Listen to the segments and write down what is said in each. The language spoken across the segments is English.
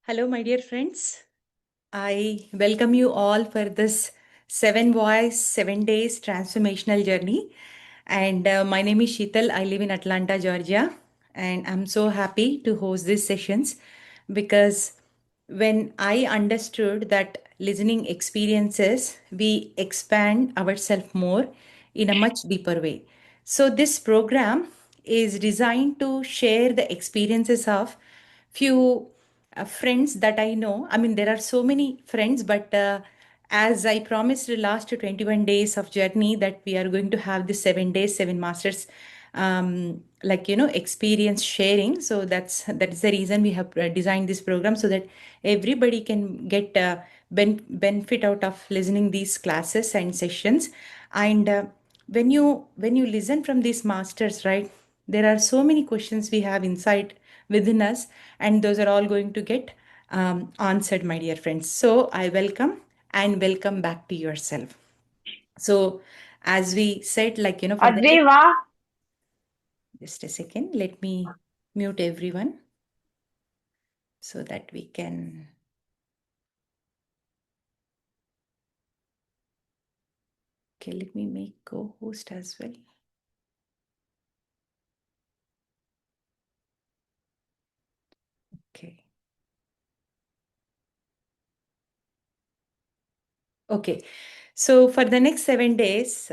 Hello, my dear friends. I welcome you all for this 7 voice, 7 days transformational journey. And my name is Sheetal. I live in Atlanta, Georgia. And I'm so happy to host these sessions because when I understood that listening experiences, we expand ourselves more in a much deeper way. So, this program is designed to share the experiences of few friends that I know. I mean, there are so many friends, but as I promised the last 21 days of journey that we are going to have the 7 days, seven masters, experience sharing. So that's the reason we have designed this program so that everybody can get benefit out of listening these classes and sessions. And when you listen from these masters, right? There are so many questions we have inside within us, and those are all going to get answered, my dear friends. So I welcome back to yourself. So, as we said, for the अरे next, वाह। just a second, let me mute everyone so that we can. Okay, let me make co-host as well. Okay. Okay. So for the next 7 days,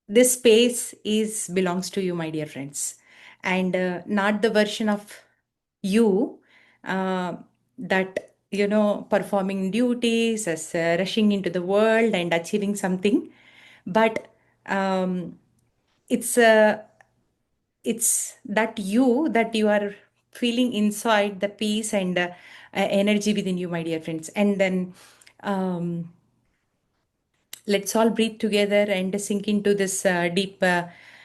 this space is belongs to you, my dear friends, and not the version of you uh, that performing duties as rushing into the world and achieving something, but um, it's it's that you are feeling inside the peace and energy within you, my dear friends, and then. Um, let's all breathe together and sink into this deep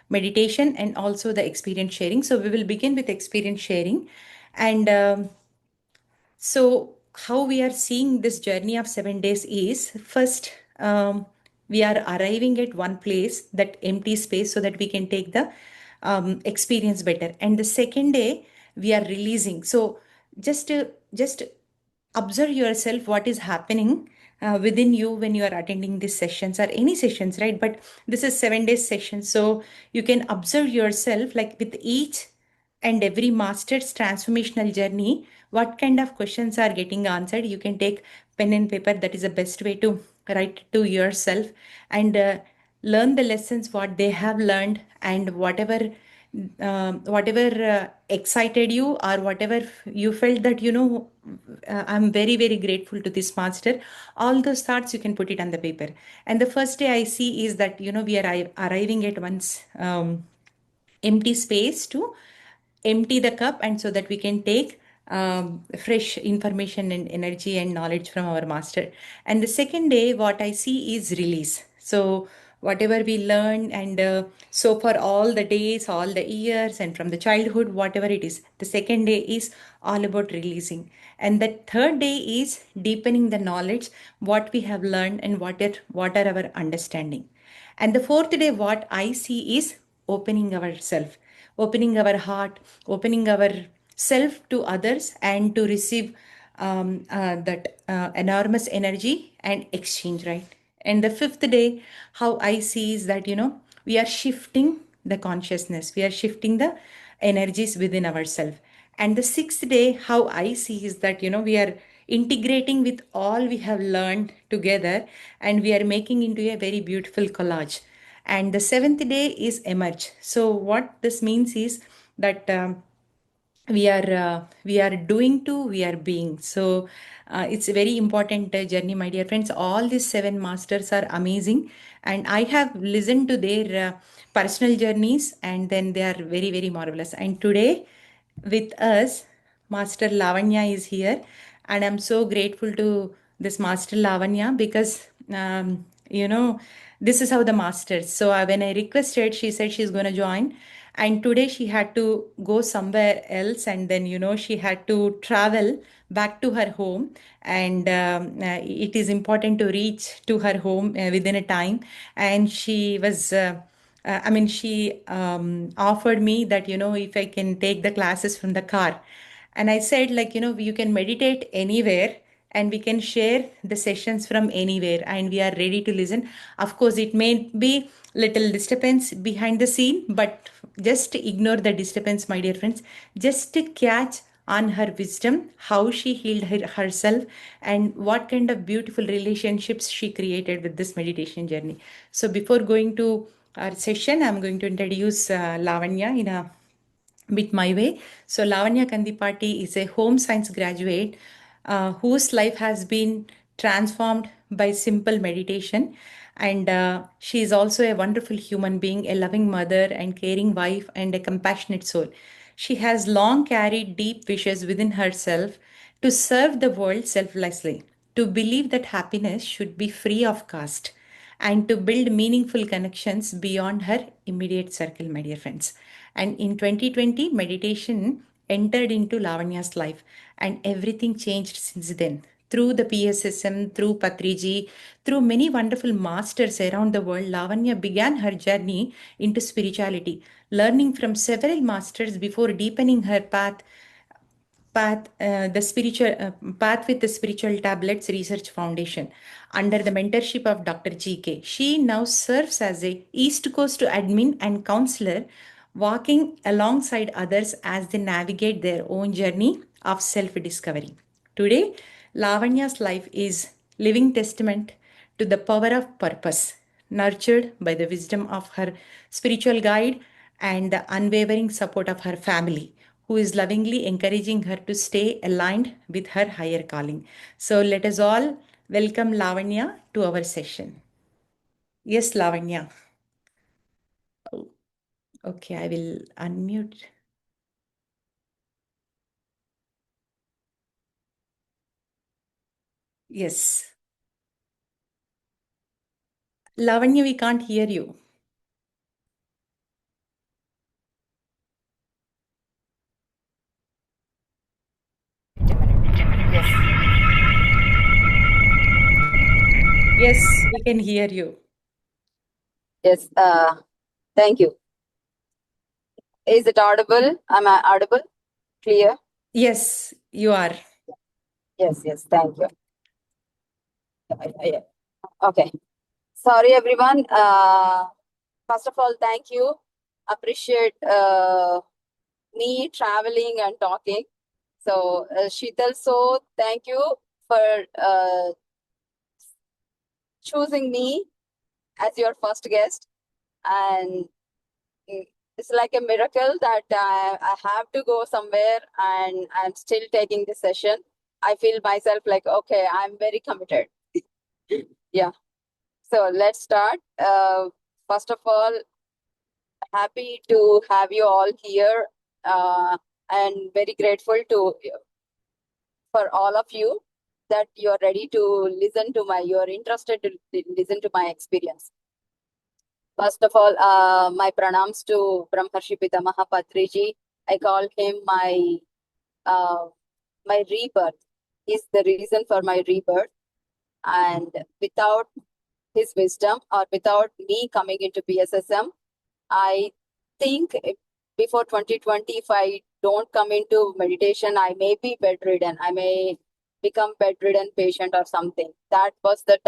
meditation and also the experience sharing. So, we will begin with experience sharing. And so, how we are seeing this journey of 7 days is first, we are arriving at one place, that empty space, so that we can take the experience better. And the second day, we are releasing. So, just observe yourself what is happening within you when you are attending these sessions or any sessions, right? But this is 7 days session, so you can observe yourself, like with each and every master's transformational journey, what kind of questions are getting answered. You can take pen and paper. That is the best way to write to yourself and learn the lessons what they have learned, and whatever excited you, or whatever you felt that I'm very very grateful to this master. All those thoughts you can put it on the paper. And the first day I see is that we are arriving at one's empty space to empty the cup, and so that we can take fresh information and energy and knowledge from our master. And the second day what I see is release. So whatever we learn, and so for all the days, all the years, and from the childhood, whatever it is, the second day is all about releasing. And the third day is deepening the knowledge, what we have learned, and what are our understanding. And the fourth day, what I see is opening ourself, opening our heart, opening our self to others, and to receive that enormous energy and exchange, right? And the fifth day, how I see is that, we are shifting the consciousness, we are shifting the energies within ourselves. And the sixth day, how I see is that, we are integrating with all we have learned together, and we are making into a very beautiful collage. And the seventh day is emerge. So what this means is that we are doing to we are being. So it's a very important journey, my dear friends. All these seven masters are amazing, and I have listened to their personal journeys, and then they are very very marvelous. And today with us, Master Lavanya is here, and I'm so grateful to this Master Lavanya because this is how the masters. So when I requested, she said she's going to join, and today she had to go somewhere else, and then she had to travel back to her home. And it is important to reach to her home within a time. And she was. I mean, she offered me that, if I can take the classes from the car. And I said, like, you can meditate anywhere and we can share the sessions from anywhere and we are ready to listen. Of course, it may be little disturbance behind the scene, but just ignore the disturbance, my dear friends. Just to catch on her wisdom, how she healed herself, and what kind of beautiful relationships she created with this meditation journey. So, before going to our session, I'm going to introduce Lavanya in a bit my way. So, Lavanya Kandipati is a home science graduate whose life has been transformed by simple meditation. And she is also a wonderful human being, a loving mother, and caring wife, and a compassionate soul. She has long carried deep wishes within herself to serve the world selflessly, to believe that happiness should be free of cost, and to build meaningful connections beyond her immediate circle, my dear friends. And in 2020, meditation entered into Lavanya's life, and everything changed since then. Through the PSSM, through Patriji, through many wonderful masters around the world, Lavanya began her journey into spirituality, learning from several masters before deepening her the spiritual path with the spiritual tablets research foundation under the mentorship of Dr. GK. She now serves as a East Coast admin and counselor, walking alongside others as they navigate their own journey of self-discovery. Today, Lavanya's life is living testament to the power of purpose, nurtured by the wisdom of her spiritual guide and the unwavering support of her family, who is lovingly encouraging her to stay aligned with her higher calling. So let us all welcome Lavanya to our session. Yes, Lavanya. Oh, okay, I will unmute. Yes. Lavanya, we can't hear you. Yes. Yes, we can hear you. Yes. Thank you. Is it audible? Am I audible? Clear? Yes, you are. Yes. Yes. Thank you. Yeah. Okay. Sorry, everyone. First of all, thank you. Appreciate me traveling and talking. So, Sheetal, so thank you for choosing me as your first guest. And it's like a miracle that I have to go somewhere and I'm still taking this session. I feel myself like, okay, I'm very committed. Yeah. So let's start. First of all, happy to have you all here, and very grateful to for all of you that you're ready to you're interested to listen to my experience. First of all, my pranams to Brahmarshi Pitamaha Patriji. I call him uh, my rebirth. He's the reason for my rebirth. And without his wisdom or without me coming into PSSM, I think before 2020, if I don't come into meditation, I may be bedridden. I may become bedridden patient or something. That was the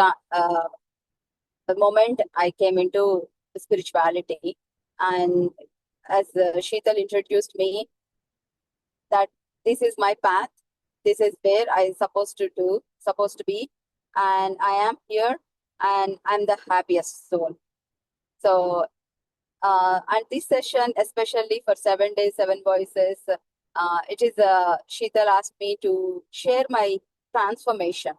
moment I came into spirituality. And as Sheetal introduced me, that this is my path, this is where I supposed to be, and I am here, and I'm the happiest soul. So, and this session, especially for 7 days, 7 voices, it is Sheetal asked me to share my transformation.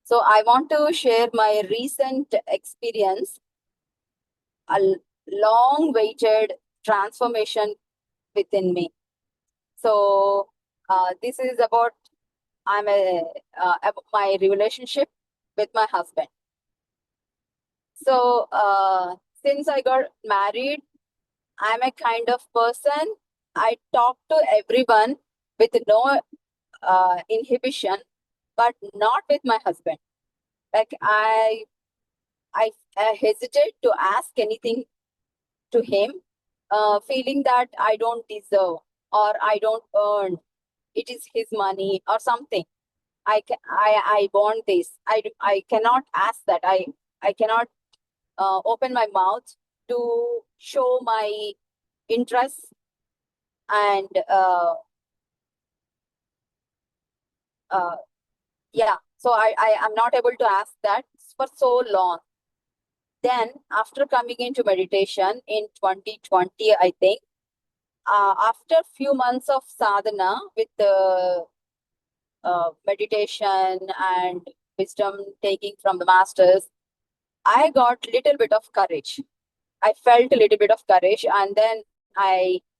So I want to share my recent experience, a long-waited transformation within me. So this is about about my relationship with my husband. So since I got married, I'm a kind of person, I talk to everyone with no inhibition, but not with my husband. Like I hesitate to ask anything to him, feeling that I don't deserve or I don't earn. it is his money or something. I want this. I cannot ask that. I cannot open my mouth to show my interest and uh, yeah. So I am not able to ask that for so long. Then after coming into meditation in 2020, I think, after few months of sadhana with the meditation and wisdom taking from the masters, I got little bit of courage. I felt a little bit of courage, and then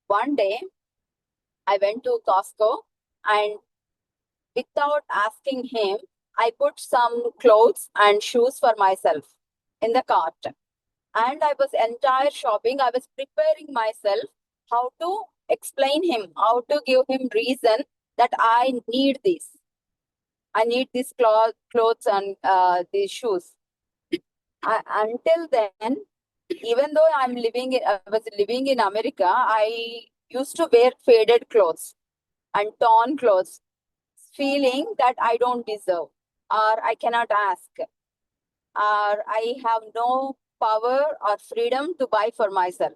one day I went to Costco, and without asking him, I put some clothes and shoes for myself in the cart. And I was entire shopping. I was preparing myself how to explain him, how to give him reason that I need this. I need these clothes and these shoes. Until then, even though I was living in America, I used to wear faded clothes and torn clothes, feeling that I don't deserve, or I cannot ask, or I have no power or freedom to buy for myself.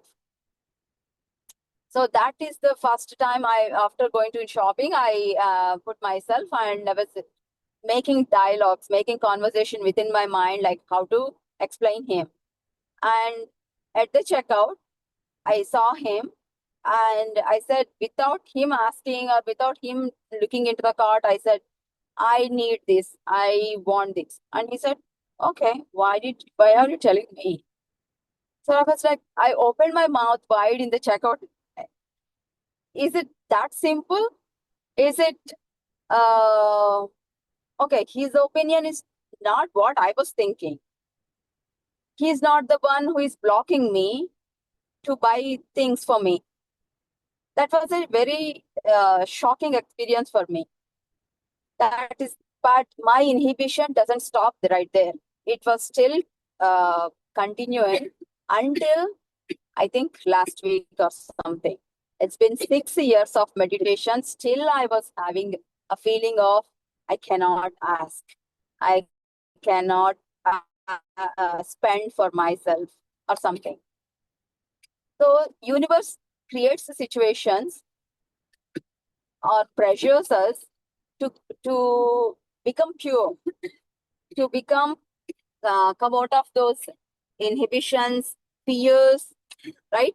So that is the first time after going to shopping, I put myself, and I was making dialogues, making conversation within my mind, like how to explain him. And at the checkout, I saw him, and I said, without him asking or without him looking into the cart, I said, I need this, I want this. And he said, okay, why are you telling me? So I was like, I opened my mouth wide in the checkout. Is it that simple? Is it okay? His opinion is not what I was thinking. He's not the one who is blocking me to buy things for me. That was a very shocking experience for me. That is, but my inhibition doesn't stop right there. It was still continuing until I think last week or something. It's been 6 years of meditation. Still, I was having a feeling of I cannot ask. I cannot spend for myself or something. So, universe creates situations or pressures us to to become pure, to come out of those inhibitions, fears, right?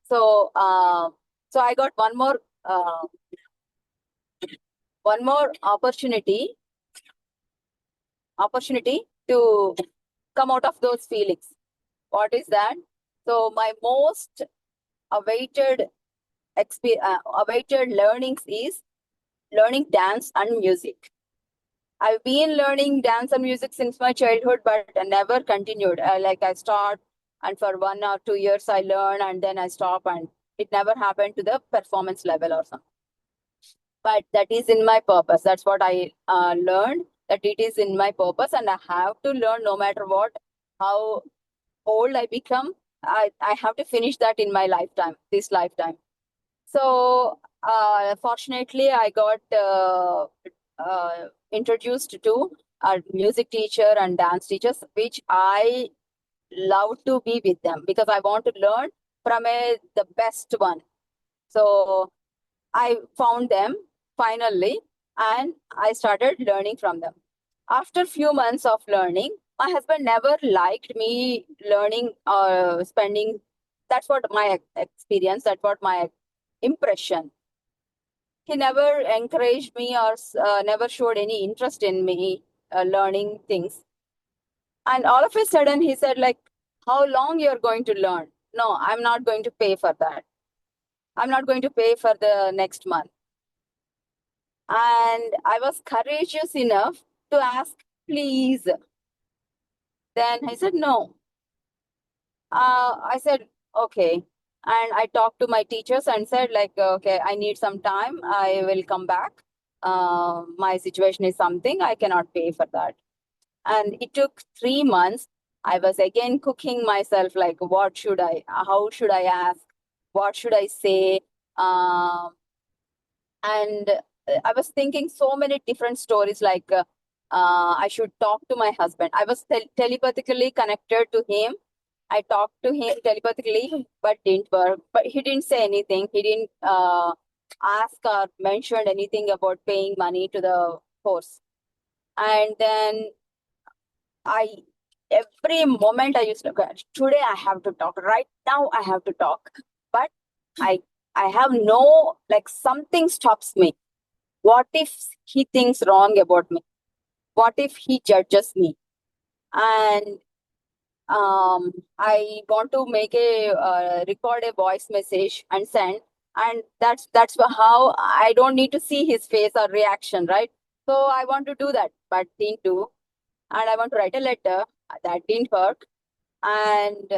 So, so I got one more opportunity to come out of those feelings. What is that? So my most awaited awaited learnings is learning dance and music. I've been learning dance and music since my childhood, but I never continued. Like I start, and for 1 or 2 years I learn, and then I stop, and it never happened to the performance level or something. But that is in my purpose. That's what I learned, that it is in my purpose, and I have to learn no matter what, how old I become. I have to finish that in my lifetime, this lifetime. So fortunately, I got introduced to a music teacher and dance teachers, which I love to be with them because I want to learn from the best one. So I found them finally, and I started learning from them. After few months of learning, my husband never liked me learning or spending. That's what my experience. That's what my impression. He never encouraged me or never showed any interest in me learning things. And all of a sudden, he said, like, "How long you're going to learn? No, I'm not going to pay for that. I'm not going to pay for the next month." And I was courageous enough to ask, please. Then he said, no. I said, okay. And I talked to my teachers and said, like, okay, I need some time. I will come back. My situation is something, I cannot pay for that. And it took 3 months. I was again cooking myself, like, how should I ask? What should I say? And I was thinking so many different stories, like I should talk to my husband. I was telepathically connected to him. I talked to him telepathically, but didn't work. But he didn't say anything. He didn't ask or mention anything about paying money to the horse. And then I, every moment I used to go, today I have to talk. Right now I have to talk. But I, I have no, like, something stops me. What if he thinks wrong about me? What if he judges me? And I want to make a record a voice message and send, and that's how I don't need to see his face or reaction, right? So I want to do that, but didn't do. And I want to write a letter, that didn't work. And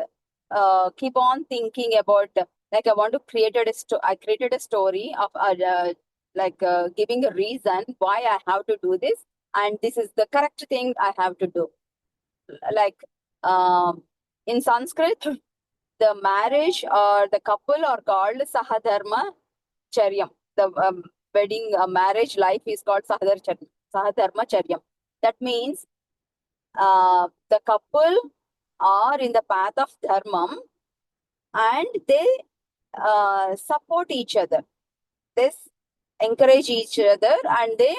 keep on thinking about, like, I want to create I created a story of giving a reason why I have to do this, and this is the correct thing I have to do. Like, um, in Sanskrit, the marriage or the couple are called Sahadharma Charyam. The wedding marriage life is called Sahadharma Charyam. That means the couple are in the path of dharmam, and they support each other. They encourage each other, and they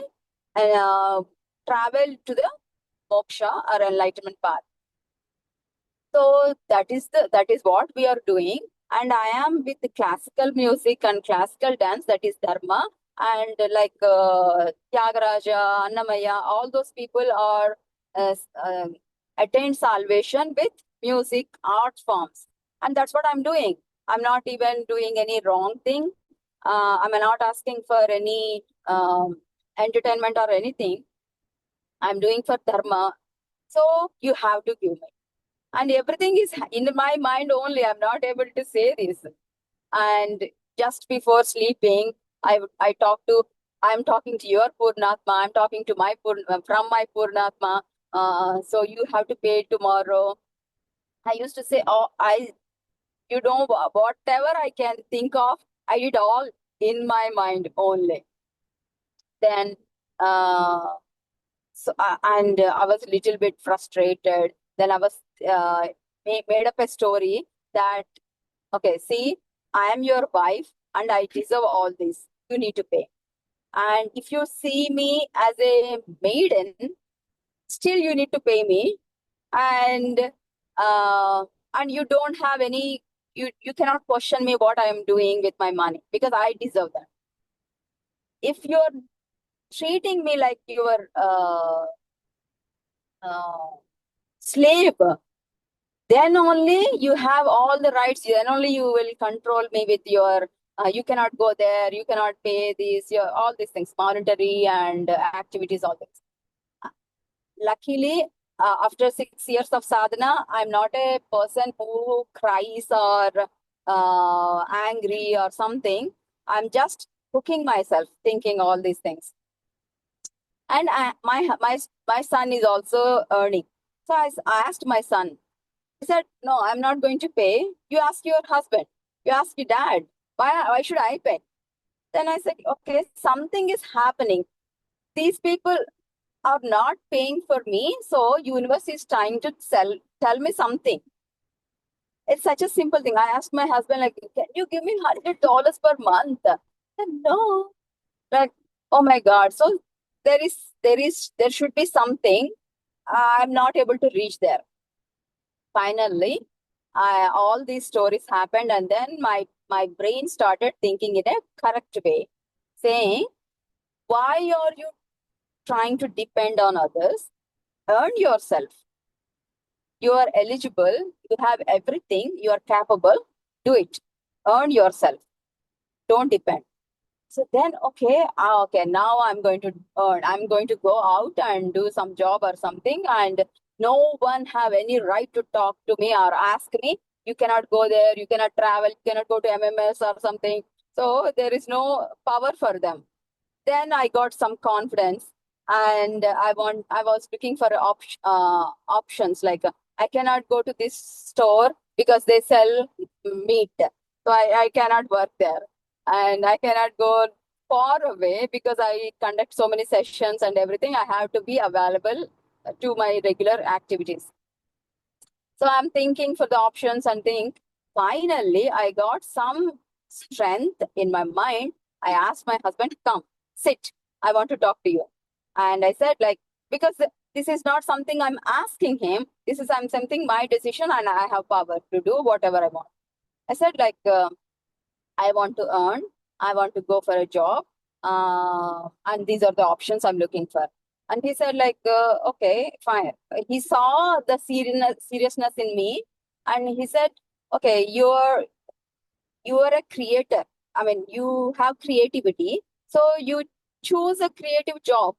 uh, travel to the moksha or enlightenment path. So that is what we are doing. And I am with the classical music and classical dance, that is dharma. And like Tyagaraja, Annamaya, all those people are uh, uh, attained salvation with music, art forms. And that's what I'm doing. I'm not even doing any wrong thing. I'm not asking for any entertainment or anything. I'm doing for dharma. So you have to give me, and everything is in my mind only. I'm not able to say this. And just before sleeping, I talk to, I'm talking to your Purnatma, I'm talking to my from my Purnatma. So you have to pay tomorrow. I used to say, oh, you know, whatever I can think of, I did all in my mind only. Then and I was a little bit frustrated. Then I was made up a story that, okay, see, I am your wife and I deserve all this. You need to pay. And if you see me as a maiden, still you need to pay me. And uh, and you don't have any, you cannot question me what I am doing with my money, because I deserve that. If you're treating me like your uh, slave, then only you have all the rights. Then only you will control me with your, you cannot go there, you cannot pay this, your, all these things, monetary and activities, all this. Luckily, after 6 years of sadhana, I'm not a person who cries or angry or something. I'm just hooking myself, thinking all these things. And my son is also earning. So I asked my son, he said, no, I'm not going to pay. You ask your husband. You ask your dad. Why should I pay? Then I said, okay, something is happening. These people are not paying for me. So universe is trying to tell me something. It's such a simple thing. I asked my husband, like, can you give me $100 per month? And no. Like, oh my God. So there should be something. I'm not able to reach there. Finally, all these stories happened, and then my brain started thinking in a correct way, saying, why are you trying to depend on others? Earn yourself. You are eligible, you have everything, you are capable. Do it. Earn yourself. Don't depend. So then, okay, okay, now I'm going to earn. I'm going to go out and do some job or something, and no one have any right to talk to me or ask me. You cannot go there. You cannot travel. You cannot go to MMS or something. So there is no power for them. Then I got some confidence, and I was looking for options, like I cannot go to this store because they sell meat, so I cannot work there, and I cannot go. far away because I conduct so many sessions and everything. I have to be available to my regular activities. So I'm thinking for the options and think. Finally, I got some strength in my mind. I asked my husband, come, sit. I want to talk to you. And I said, like, because this is not something I'm asking him. This is something my decision and I have power to do whatever I want. I said, like, I want to earn, I want to go for a job, and these are the options I'm looking for. And he said, like, okay, fine. He saw the seriousness in me, and he said, okay, you are a creator. I mean, you have creativity, so you choose a creative job.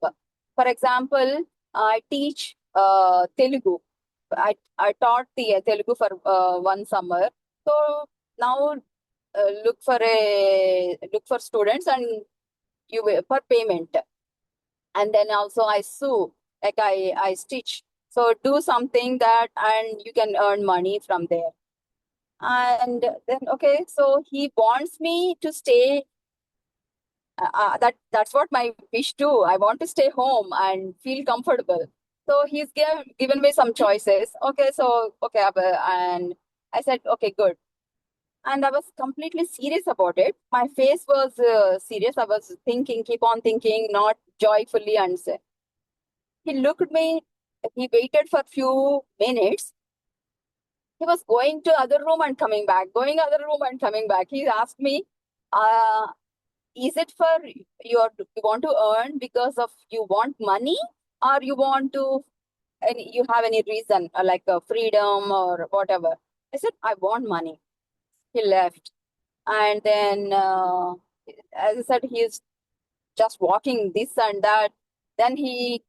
For example, I teach Telugu. I taught the Telugu for one summer. So now look for students and for payment, and then also I sew, like I stitch. So do something that and you can earn money from there. And then okay, so he wants me to stay. That's what my wish too. I want to stay home and feel comfortable. So he's given me some choices. Okay, so okay, and I said okay, good. And I was completely serious about it. My face was serious. I was thinking, keep on thinking, not joyfully. And he looked at me. He waited for a few minutes. He was going to other room and coming back, going other room and coming back. He asked me, uh, "Is it for you want to earn because of you want money, or you want to you have any reason like freedom or whatever?" I said, "I want money." He left. And then as I said, he's just walking this and that. Then he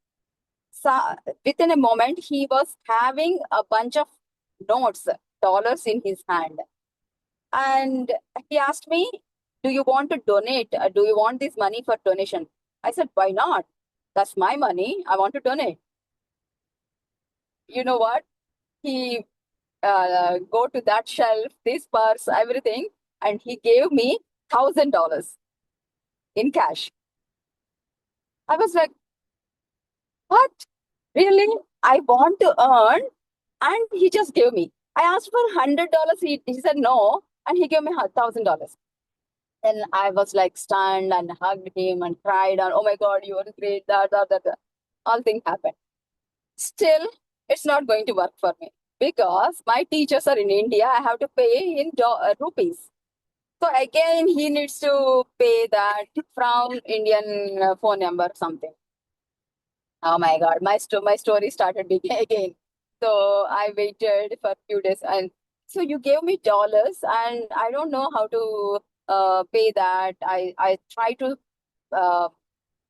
saw, within a moment, he was having a bunch of notes, dollars in his hand. And he asked me, do you want to donate? Do you want this money for donation? I said, why not? That's my money. I want to donate. You know what? He go to that shelf, this purse, everything, and he gave me $1,000 in cash. I was like, what? Really? I want to earn, and he just gave me. I asked for $100. He said no, and he gave me $1,000. Then I was like stunned and hugged him and cried. And oh my God, you are great. That. All things happened. Still, it's not going to work for me because my teachers are in India. I have to pay in rupees. So again, he needs to pay that from Indian phone number something. Oh my God, my story started again. So I waited for a few days, and so you gave me dollars, and I don't know how to pay that. I tried to uh,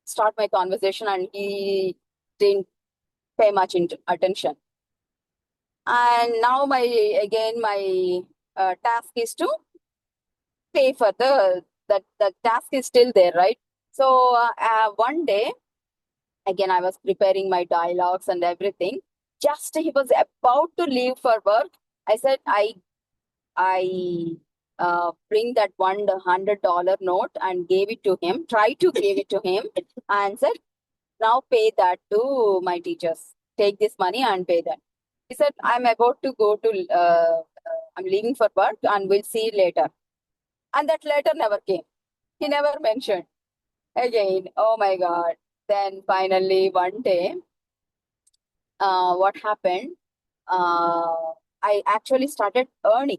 start my conversation, and he didn't pay much attention. And now my task is to pay for the task is still there, right? So one day again, I was preparing my dialogues and everything. Just he was about to leave for work. I said, I bring that $100 note and gave it to him. Try to give it to him, and said, now pay that to my teachers. Take this money and pay that. He said, I'm about to go to. I'm leaving for work, and we'll see later. And that letter never came. He never mentioned again. Oh my God. Then finally one day what happened, uh, I actually started earning.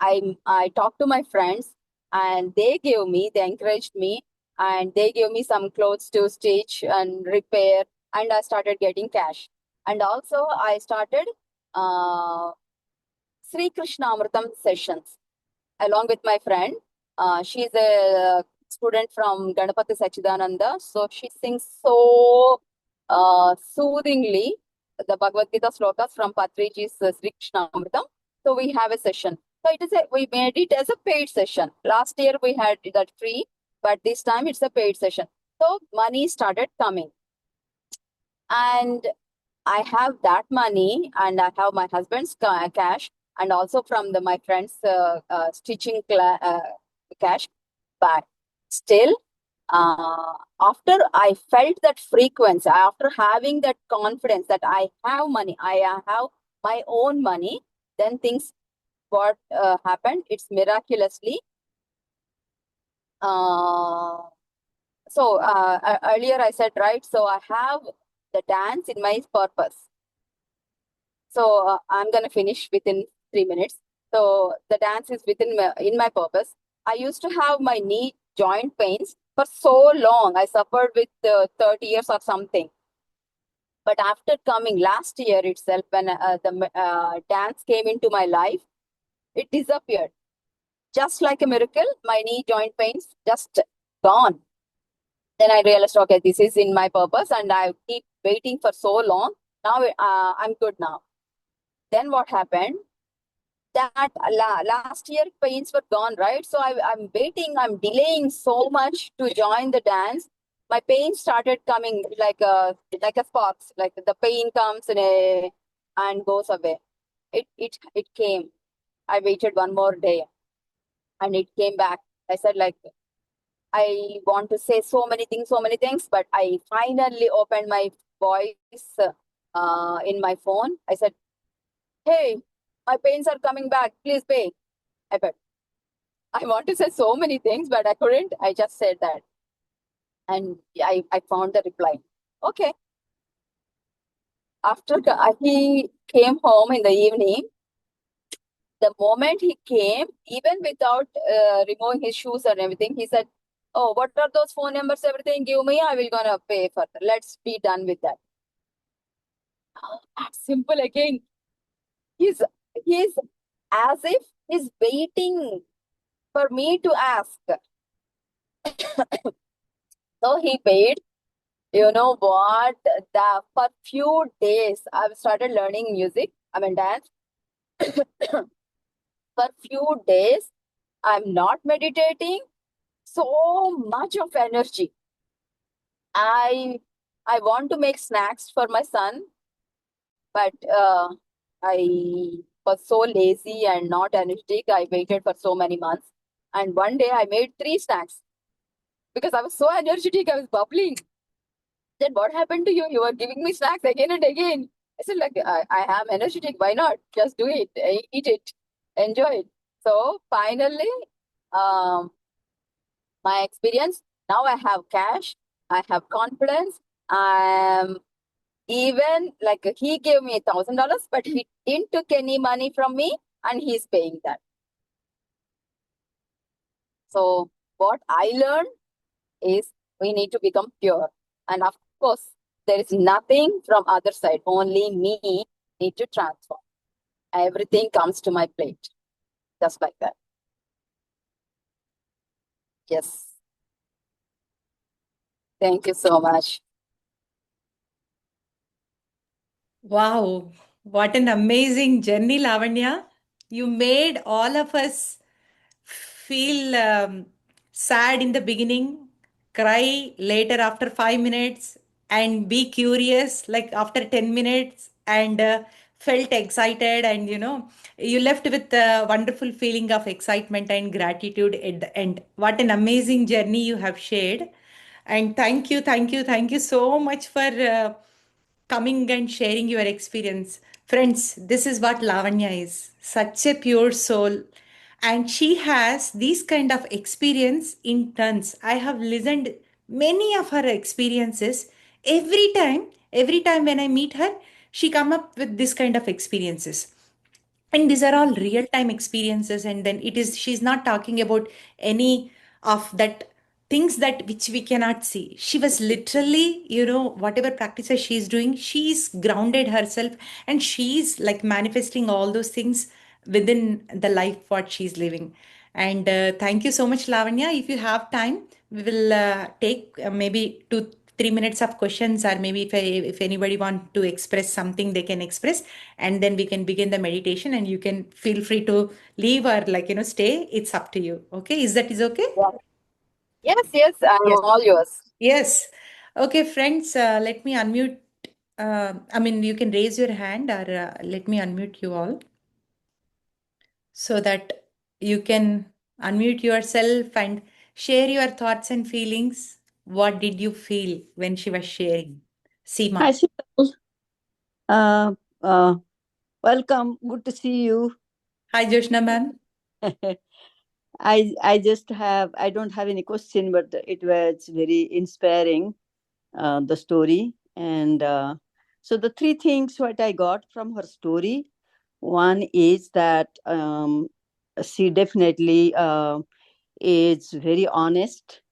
I talked to my friends, and they encouraged me, and they gave me some clothes to stitch and repair, and I started getting cash. And also I started uh, Sri Krishna Amritam sessions along with my friend. She's a student from Ganapati Sachidananda. So she sings so soothingly the Bhagavad Gita slokas from Patriji's Sri Krishna Amritam. So we have a session. So we made it as a paid session. Last year we had that free, but this time it's a paid session. So money started coming. And I have that money, and I have my husband's cash, and also from my friend's stitching cash. But still, After I felt that frequency, after having that confidence that I have money, I have my own money, then things what happened, it's miraculously. Uh, Earlier I said, right, so I have the dance in my purpose. So I'm gonna finish within 3 minutes. So the dance is in my purpose. I used to have my knee joint pains for so long. I suffered with 30 years or something. But after coming last year itself, when the dance came into my life, it disappeared. Just like a miracle, my knee joint pains just gone. Then I realized, okay, this is in my purpose, and I keep waiting for so long. Now I'm good now. Then what happened? That last year pains were gone, right? So I'm waiting, I'm delaying so much to join the dance. My pain started coming like a sparks, like the pain comes and goes away. It came. I waited one more day and it came back. I said like I want to say so many things, but I finally opened my voice in my phone. I said, "Hey, my pains are coming back. Please pay." I bet. I want to say so many things, but I couldn't. I just said that. And I found the reply. Okay. He came home in the evening, the moment he came, even without removing his shoes and everything, he said, "Oh, what are those phone numbers? Everything give me. I will gonna pay for that. Let's be done with that." That's simple again. He's he's as if he's waiting for me to ask. So he paid. You know what? The for few days I've started learning music. I mean dance. For few days, I'm not meditating. So much of energy. I I want to make snacks for my son, but I was so lazy and not energetic. I waited for so many months, and one day I made three snacks because I was so energetic. I was bubbling. Then what happened to you? You were giving me snacks again and again. I said, like, I am energetic. Why not? Just do it. Eat it. Enjoy it. So finally, um, my experience, now I have cash. I have confidence. I'm even like he gave me $1,000, but he didn't took any money from me and he's paying that. So what I learned is we need to become pure. And of course, there is nothing from other side. Only me need to transform. Everything comes to my plate. Just like that. Yes. Thank you so much. Wow, what an amazing journey, Lavanya. You made all of us feel sad in the beginning, cry later after 5 minutes, and be curious like after 10 minutes, and felt excited. And you left with a wonderful feeling of excitement and gratitude at the end. What an amazing journey you have shared. And thank you, thank you, thank you so much for coming and sharing your experience. Friends, this is what Lavanya is, such a pure soul. And she has this kind of experience in tons. I have listened many of her experiences. Every time when I meet her, she come up with this kind of experiences, and these are all real time experiences. And then it is, she's not talking about any of that things that which we cannot see. She was literally, whatever practices she's doing, she's grounded herself, and she's like manifesting all those things within the life what she's living. And thank you so much, Lavanya. If you have time, we will take maybe 2 3 minutes of questions, or maybe if anybody want to express something, they can express, and then we can begin the meditation. And you can feel free to leave or like stay. It's up to you. Okay, is okay? Yeah. Yes, yes, I'm Yes. all yours. Yes. Okay, friends. Let me unmute. I mean, you can raise your hand, or let me unmute you all so that you can unmute yourself and Share your thoughts and feelings. What did you feel when she was sharing? Hi, Seema. Sheetal. Uh, uh, Welcome. Good to see you. Hi, Joshna ma'am. I don't have any question, but it was very inspiring, the story. And so the three things what I got from her story, one is that she definitely is very honest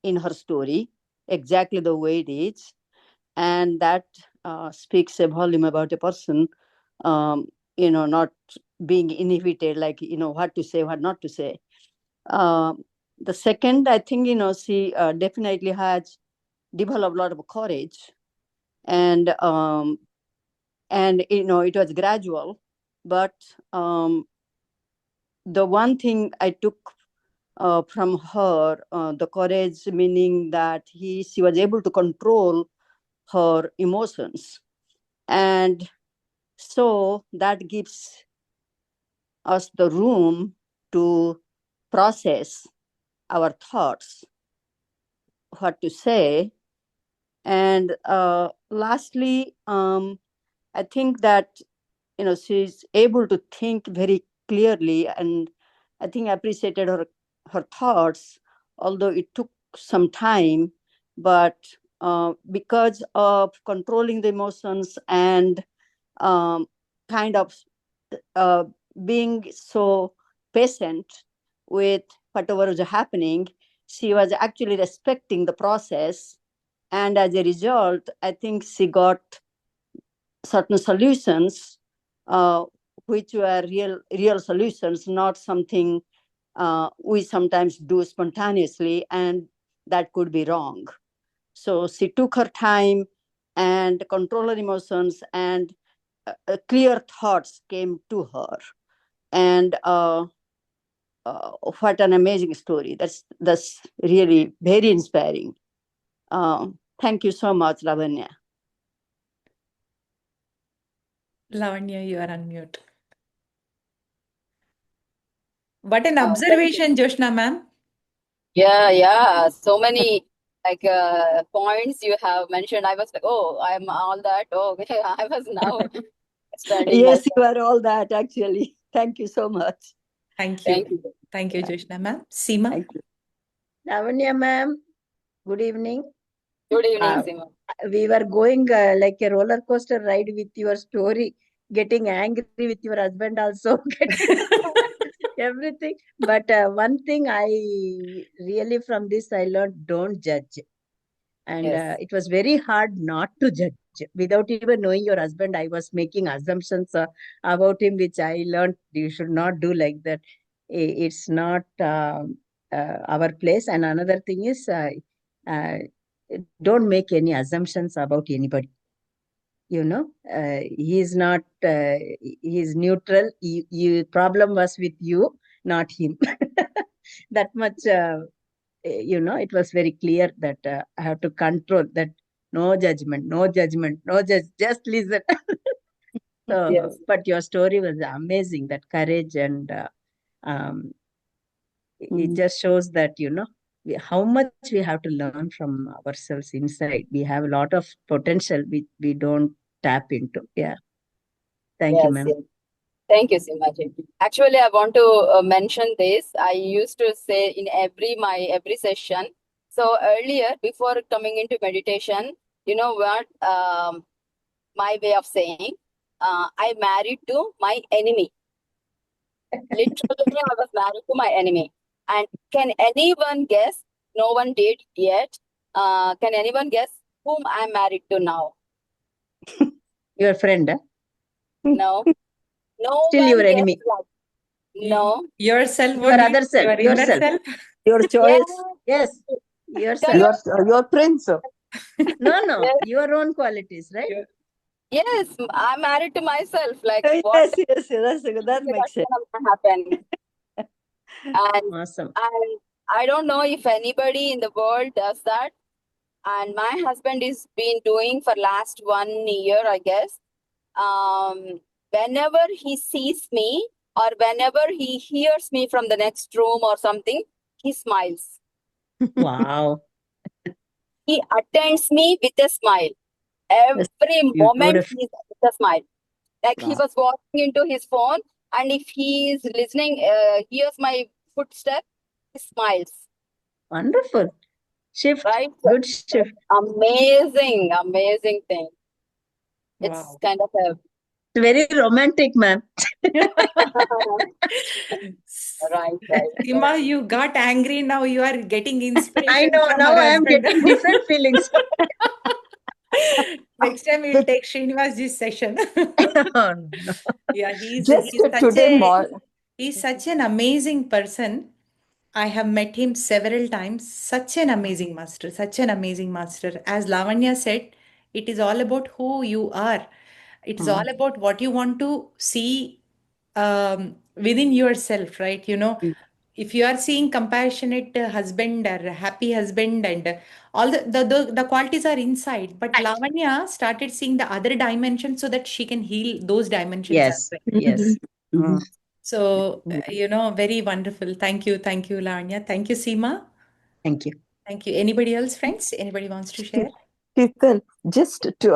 in her story, exactly the way it is. And that speaks a volume about a person, um, not being inhibited, like, what to say, what not to say. um, the second, I think, she definitely has developed a lot of courage. And it was gradual, but the one thing I took from her, the courage, meaning that she was able to control her emotions. And so that gives us the room to process our thoughts, what to say. And lastly, I think that she's able to think very clearly, and I think I appreciated her thoughts, although it took some time. But because of controlling the emotions and um, kind of uh, being so patient with whatever was happening, she was actually respecting the process. And as a result, I think she got certain solutions, uh, which were real solutions, not something we sometimes do spontaneously, and that could be wrong. So she took her time and control her emotions, and clear thoughts came to her. And what an amazing story! That's really very inspiring. Thank you so much, Lavanya. Lavanya, you are on mute. What an Thank you. observation, Joshna ma'am. Yeah. So many like points you have mentioned. I was like, oh, I'm all that. Oh, okay. I was now expanding Yes, you myself. are all that, actually. Thank you so much. Thank Thank you. you. Thank you, Yeah, Joshna ma'am. Seema. thank you. Lavanya ma'am, good evening. Good evening, Uh, Sima. we were going like a roller coaster ride with your story, getting angry with your husband also, getting everything. But one thing I really from this I learned, don't judge. And Yes. it was very hard not to judge. Without even knowing your husband, I was making assumptions about him, which I learned you should not do like that. It's not our place. And another thing is, uh, don't make any assumptions about anybody. He is not, he is neutral. Problem was with you, not him. That much. It was very clear that I have to control that. No judgment, no judgment, no judge, just listen. So, Yes. but your story was amazing, that courage. And um, it Mm. just shows that, how much we have to learn from ourselves inside. We have a lot of potential we don't tap into. Yeah. Thank you, Yes. ma'am. Yes. Thank you, Simaji. Actually, I want to mention this. I used to say in every session. So earlier, before coming into meditation, you know what? My way of saying, I married to my enemy. Literally, I was married to my enemy. And can anyone guess? No one did yet. Can anyone guess whom I'm married to now? Your friend, No, no still one your guessed. enemy. Like, no. Yourself Your only, other self, your inner yourself. self. Your Yeah, choice, Yes, yourself. your correct. your prince. No, Yes, your own qualities, right? Your- yes, I'm married to myself. Like, what Yes, that makes that's sense. gonna happen? And Awesome. and I don't know if anybody in the world does that. And my husband is been doing for last 1 year, I guess. Whenever he sees me or whenever he hears me from the next room or something, he smiles. Wow. He attends me with a smile. That's Every moment beautiful. he's with a smile. Like he Wow. was walking into his phone, and if he is listening, hears my footstep, he smiles. Wonderful. Shift. Right? Good shift. Amazing, amazing thing. It's Wow. kind of a Very romantic, ma'am. right, right. Seema, you got angry. Now you are getting I inspiration know. from Now her I am husband. getting different feelings. Next time we'll take Srinivas's session. Oh, no. Yeah, he's Just he's such today a morning. he's such an amazing person. I have met him several times. Such an amazing master, such an amazing master. As Lavanya said, it is all about who you are. It is all about what you want to see within yourself, right? If you are seeing compassionate husband or a happy husband and all the qualities are inside, but Lavanya started seeing the other dimension so that she can heal those dimensions as Yes. well. Yes. Mm. So, very wonderful. Thank you, Lavanya. Thank you, Seema. Thank you. Thank you. Anybody else, friends? Anybody wants to share? Sheetal, just to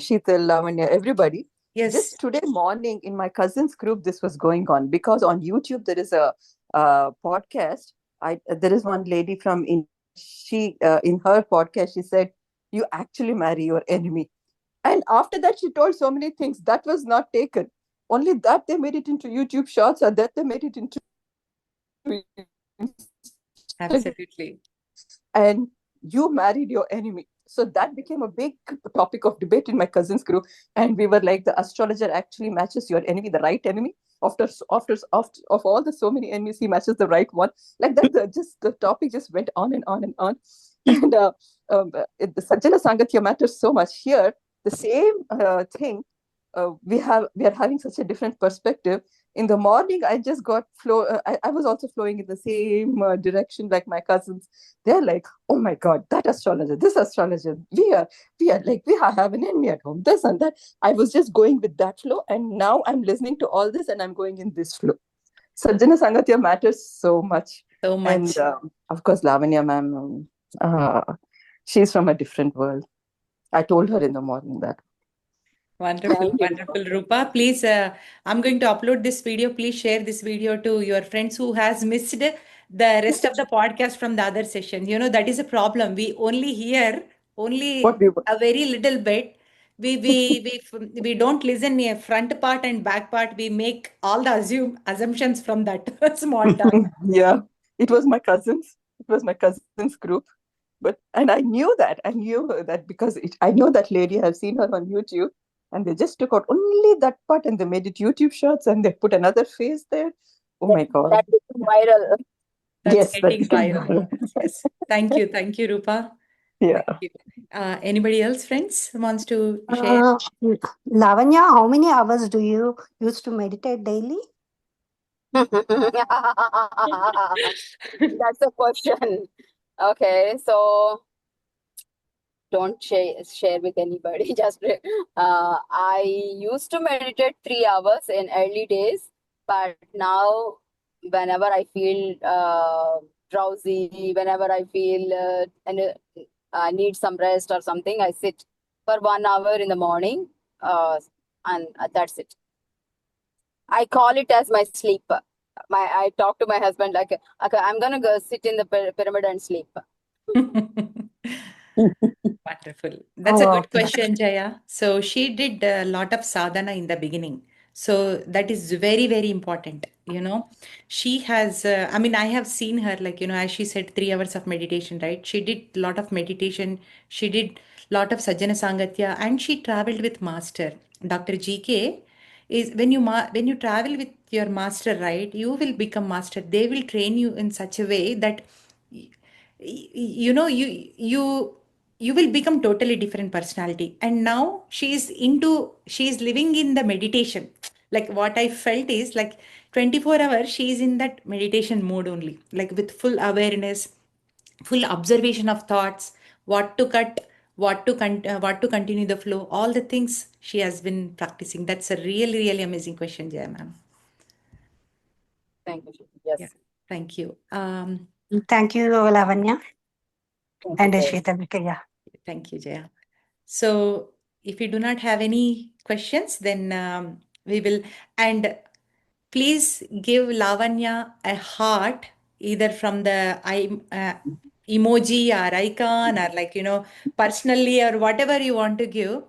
Sheetal, Lavanya, everybody, Yes, just today morning in my cousin's group, this was going on because on YouTube there is a podcast. There is one lady from India. She in her podcast she said, "You actually marry your enemy," and after that she told so many things that was not taken. Only that they made it into YouTube Shorts, or that they made it into absolutely. and you married your enemy. So that became a big topic of debate in my cousin's group. And we were like, the astrologer actually matches your enemy, the right enemy. After of all the so many enemies, he matches the right one. Like that, the topic just went on and on and on. And the Sajjana Sangatya matters so much here. The same thing, we are having such a different perspective. In the morning, I just got I was also flowing in the same direction like my cousins. They're like, oh my god, that astrologer, this astrologer, we are like, have an enemy at home, this and that. I was just going with that flow, and now I'm listening to all this and I'm going in this flow. Sajjana Sangatya matters so much. So And much. of course, Lavanya ma'am, she's from a different world. I told her in the morning that. Wonderful, Thank you. wonderful, Rupa. Please, I'm going to upload this video. Please share this video to your friends who has missed the rest of the podcast from the other session. That is a problem. We only hear What only we a very little bit. We don't listen a front part and back part. We make all the assumptions from that small talk. Yeah, it was my cousins. It was my cousins group. But and I knew that because I know that lady. I've seen her on YouTube, and they just took out only that part and they made it YouTube shots and they put another face there. Oh That, my god! that became viral. That's Yes, that getting became viral. viral. Yes, yes. Thank you, Rupa. Yeah. Thank you. Anybody else, friends, wants to share? Uh, Lavanya, how many hours do you use to meditate daily? That's a question. Okay, so don't share with anybody. Just I used to meditate 3 hours in early days, but now whenever I feel drowsy, whenever I feel I need some rest or something, I sit for 1 hour in the morning, and that's it. I call it as my sleep. I talk to my husband like, okay, I'm gonna go sit in the pyramid and sleep. Wonderful. That's a Oh, good okay. question, Jaya. So she did a lot of sadhana in the beginning. So that is very, very important. She has, I mean, I have seen her, like, as she said, 3 hours of meditation, right? She did a lot of meditation. She did a lot of Sajjana Sangatya and she traveled with master. Dr. GK is when you travel with your master, right? You will become master. They will train you in such a way that you know you will become totally different personality. And now she's living in the meditation. Like what I felt is like 24 hours she is in that meditation mode only, like with full awareness, full observation of thoughts, what to cut, what to continue the flow, all the things she has been practicing. That's a really, really amazing question, Jaya ma'am. Thank you. Yeah, Yes. thank you. Thank you, Lavanya Thank and you, Jaya. Shweta. Yeah. Thank you, Jaya. So, if you do not have any questions, then we will. And please give Lavanya a heart, either from the emoji or icon, or like, personally, or whatever you want to give.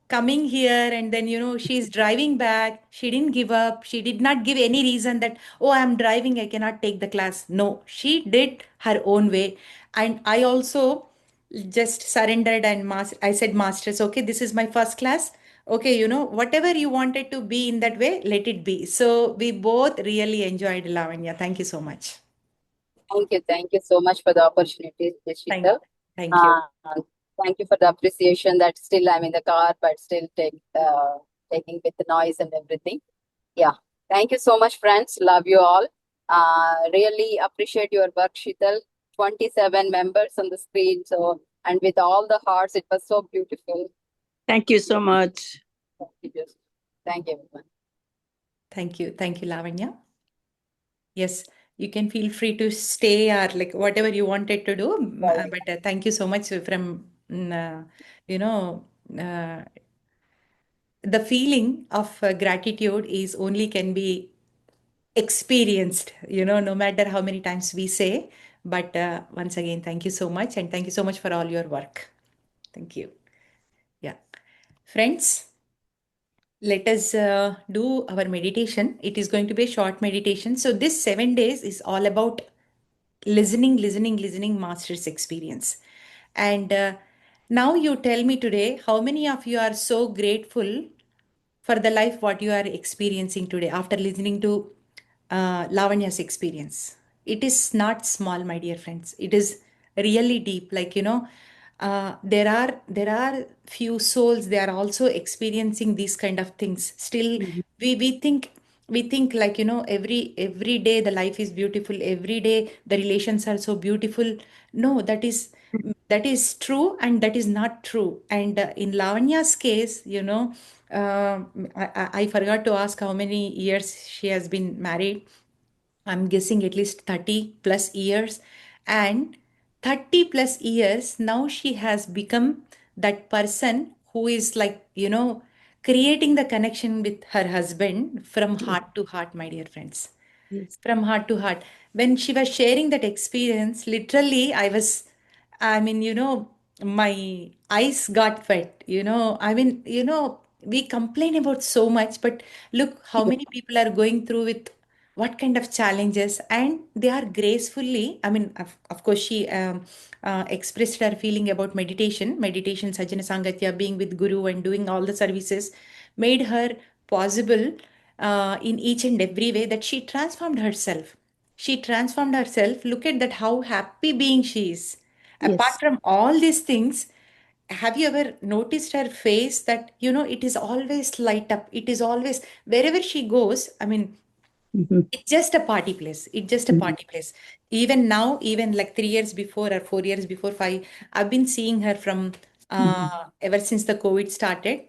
Coming here, and then, she's driving back. She didn't give up. She did not give any reason that, oh, I'm driving, I cannot take the class. No, she did her own way. And I also just surrendered, and I said, Masters, okay, this is my first class. Okay, whatever you wanted to be in that way, let it be. So we both really enjoyed, Lavanya. Thank you so much. Thank you so much for the opportunity, Thank, Jishita. thank you. Thank you for the appreciation that still I'm in the car, but still taking with the noise and everything. Yeah. Thank you so much, friends. Love you all. Really appreciate your work, Shital. 27 members on the screen. So, and with all the hearts, it was so beautiful. Thank you so much. Thank you, everyone. Thank you. Thank you, Lavanya. Yes, you can feel free to stay or like whatever you wanted to do. But thank you so much from, you know, uh, the feeling of gratitude is only can be experienced, no matter how many times we say. But once again, thank you so much. And thank you so much for all your work. Thank you. Yeah. Friends, let us do our meditation. It is going to be a short meditation. So, this 7 days is all about listening, listening, listening, master's experience. And now you tell me today, how many of you are so grateful for the life what you are experiencing today after listening to Lavanya's experience? It is not small, my dear friends. It is really deep. Like, there are few souls, they are also experiencing these kind of things. Still, we think like, every day the life is beautiful. Every day the relations are so beautiful. No, that is true, and that is not true. And in Lavanya's case, I forgot to ask how many years she has been married. I'm guessing at least 30 plus years. And 30 plus years, now she has become that person who is like, creating the connection with her husband from heart to heart, my dear friends. Yes. From heart to heart. When she was sharing that experience, literally, my eyes got wet. We complain about so much, but look how many people are going through with what kind of challenges, and they are gracefully. Of course, she expressed her feeling about meditation, Sajjana Sangatya, being with Guru and doing all the services, made her possible in each and every way that she transformed herself. She transformed herself. Look at that, how happy being she is. Apart Yes. from all these things, have you ever noticed her face that, it is always light up? It is always, wherever she goes, Mhm. it's just a party place. It's just a Mhm. party place. Even now, even like 3 years before or 4 years before, five, I've been seeing her from Mhm. ever since the COVID started.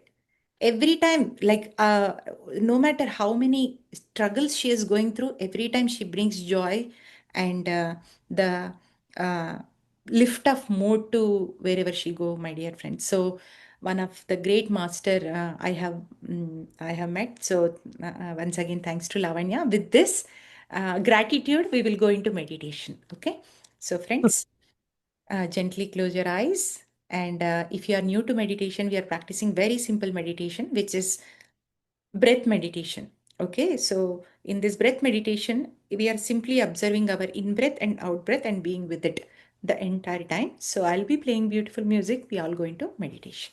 Every time, like, no matter how many struggles she is going through, every time she brings joy and the uh, lift of mood to wherever she go, my dear friends. So one of the great master I have met. So once again, thanks to Lavanya. With this gratitude, we will go into meditation. Okay. So friends, gently close your eyes. And if you are new to meditation, we are practicing very simple meditation, which is breath meditation. Okay, so in this breath meditation, we are simply observing our in breath and out breath and being with it the entire time. So I'll be playing beautiful music. We all go into meditation.